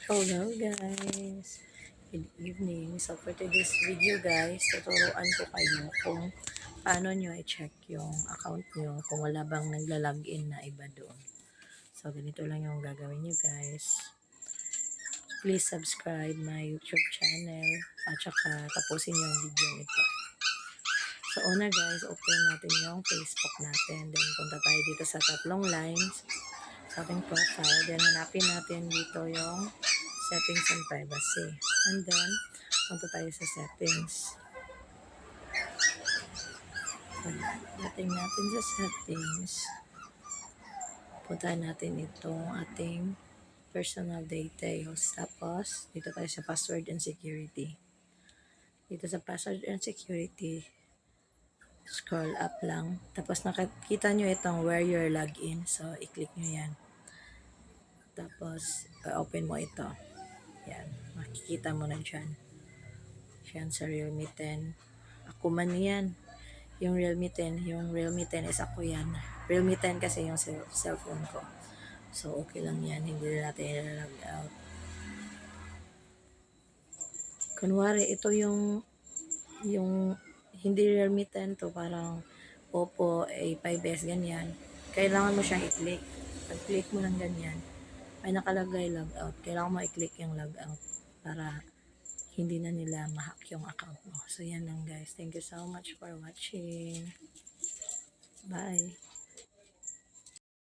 Hello guys! Good evening. So for today's video guys, tuturuan ko kayo kung paano nyo i-check yung account nyo kung wala bang nagla-login na iba doon. So ganito lang yung gagawin nyo guys. Please subscribe my YouTube channel at saka tapusin yung video nito. So una guys, open natin yung Facebook natin. Then punta tayo dito sa tatlong lines sa ating profile. Then hanapin natin dito yung settings and privacy. And then, punta tayo sa settings. Dating natin sa settings. Punta natin itong ating personal details. Tapos, dito tayo sa password and security. Dito sa password and security, scroll up lang. Tapos, nakikita nyo itong where you're login. So, i-click nyo yan. Tapos, open mo ito. Yan. Makikita mo na dyan. Yan sa Realme 10. Ako man yan. Yung Realme 10. Yung Realme 10 is ako yan. Realme 10 kasi yung cellphone ko. So, okay lang yan. Hindi na natin i-log out. Kunwari, ito yung hindi Realme 10 to. Parang Oppo A5s, ganyan. Kailangan mo siyang i-click. Pag-click mo ng ganyan, may nakalagay log out. Kailangan mo i-click yung log out para hindi na nila ma-hack yung account mo. So, yan lang guys. Thank you so much for watching. Bye!